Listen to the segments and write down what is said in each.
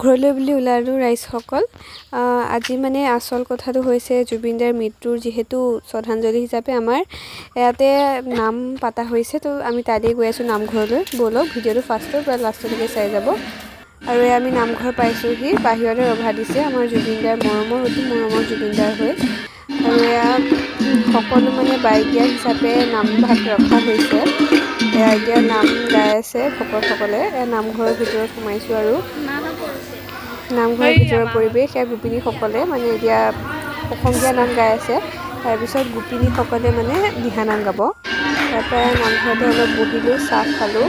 নামঘৰলৈ বুলি ওলালোঁ ৰাইজসকল। আজি মানে আচল কথাটো হৈছে জুবিনদাৰ মৃত্যুৰ যিহেতু শ্ৰদ্ধাঞ্জলি হিচাপে আমাৰ ইয়াতে নাম পাতা হৈছে, তো আমি তাতেই গৈ আছোঁ নামঘৰলৈ। ব'লক ভিডিঅ'টো ফাৰ্ষ্টৰ পৰা লাষ্টলৈকে চাই যাব। আৰু আমি নামঘৰ পাইছোঁহি, বাহিৰতে ৰভা দিছে আমাৰ জুবিনদাৰ মৰমৰ, অতি মৰমৰ জুবিনদাৰ হৈ। আৰু এয়া সকলো মানে বাইকিয়া হিচাপে নামভাগ ৰখা হৈছে। এয়া এতিয়া নাম গাই আছে ভকতসকলে। নামঘৰৰ ভিতৰত সোমাইছোঁ আৰু নামঘৰৰ ভিতৰৰ পৰিৱেশ সেয়া গোপিনীসকলে মানে এতিয়া অসমীয়া নাম গাই আছে। তাৰপিছত গোপিনীসকলে মানে দিহানাম গাব। তাৰপৰা নামঘৰতে অলপ বহিলোঁ, চাহ খালোঁ,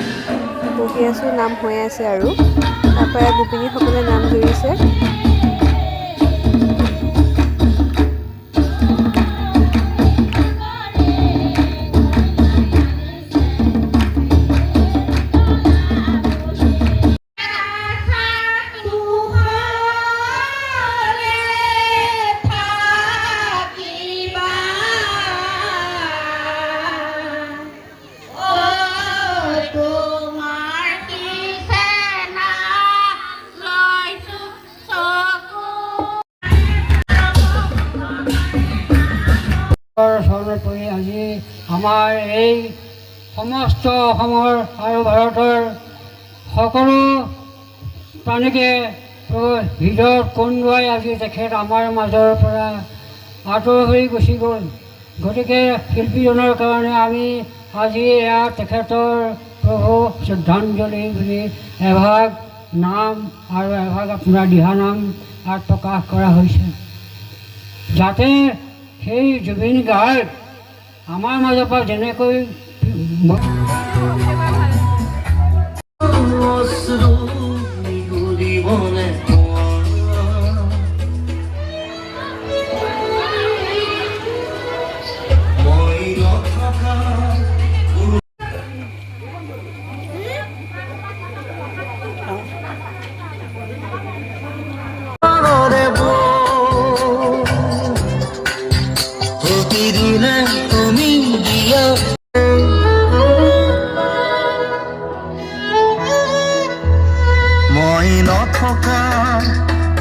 বহি আছোঁ, নাম হৈ আছে আৰু তাৰপৰা গোপিনীসকলে নাম জুৰিছে। স্মৰণ কৰি আজি আমাৰ এই সমস্ত অসমৰ আৰু ভাৰতৰ সকলো প্ৰাণীকে হৃদয়ত কন্দুৱাই আজি তেখেত আমাৰ মাজৰ পৰা আঁতৰ হৈ গুচি গ'ল। গতিকে শিল্পীজনৰ কাৰণে আমি আজি এয়া তেখেতৰ প্ৰভু শ্ৰদ্ধাঞ্জলি বুলি এভাগ নাম আৰু এভাগ আপোনাৰ দিহানাম তাত প্ৰকাশ কৰা হৈছে, যাতে সেই জুবিন গাৰ্গ আমাৰ মাজৰ পৰা যেনেকৈ মই নথকা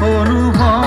অনুভৱ